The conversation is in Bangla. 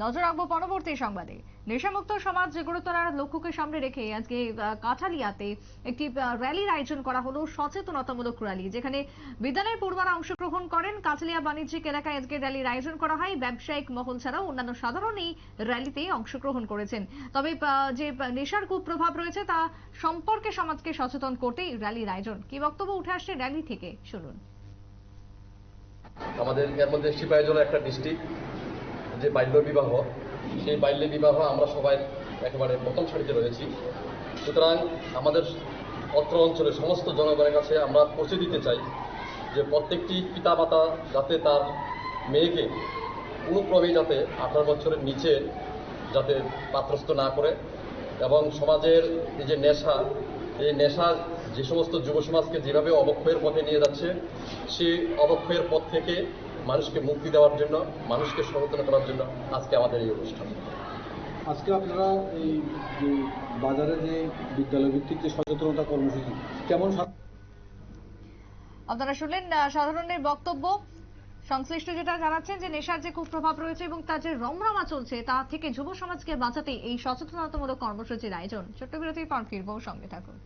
নজর রাখবো পরবর্তী সংবাদে। নেশামুক্ত সমাজ গড়ে তোলার লক্ষ্যকে সামনে রেখে আজকে কাঠালিয়াতে একটি র্যালির আয়োজন করা হলো, সচেতনতামূলক র্যালি, যেখানে বিদ্যালয়ের পড়ুয়ারা অংশগ্রহণ করেন। কাঠালিয়া বাণিজ্যিক এলাকায় আজকে র্যালির আয়োজন করা হয়। ব্যবসায়িক মহল ছাড়াও অন্যান্য সাধারণ এই র্যালিতে অংশগ্রহণ করেছেন। তবে যে নেশার কুপ্রভাব রয়েছে তা সম্পর্কে সমাজকে সচেতন করতেই র্যালির আয়োজন। কি বক্তব্য উঠে আসছে র্যালি থেকে, শুনুন। আমাদের এর মধ্যে সিপাহীজলা একটা ডিস্ট্রিক্ট, যে বাল্য বিবাহ, সেই বাল্য বিবাহ আমরা সবাই একেবারে প্রথম সারিতে রয়েছি। সুতরাং আমাদের অত্র অঞ্চলের সমস্ত জনগণের কাছে আমরা পৌঁছে দিতে চাই যে প্রত্যেকটি পিতামাতা যাতে তার মেয়েকে কোনো ক্রমেই যাতে 18 বছরের নিচে যাতে পাত্রস্থ না করে, এবং সমাজের এই যে নেশা, এই নেশা যে সমস্ত যুব সমাজকে যেভাবে অবক্ষয়ের পথে নিয়ে যাচ্ছে, সেই অবক্ষয়ের পথ থেকে মানুষকে মুক্তি দেওয়ার জন্য, মানুষকে সচেতন করার জন্য আজকে আমাদের এই অনুষ্ঠান। আজকে আপনারা এই যে বাজারে যে বিদ্যালয় ভিত্তিক যে সচেতনতা কর্মসূচি, কেমন? আপনারা শুনলেন সাধারণের বক্তব্য। সংশ্লিষ্ট যেটা জানাচ্ছেন যে নেশার যে কুপ্রভাব রয়েছে এবং তার যে রমরমা চলছে তা থেকে যুব সমাজকে বাঁচাতে এই সচেতনতামূলক কর্মসূচির আয়োজন। ছোট্ট বিরতির পর ফিরবো, সঙ্গে থাকুন।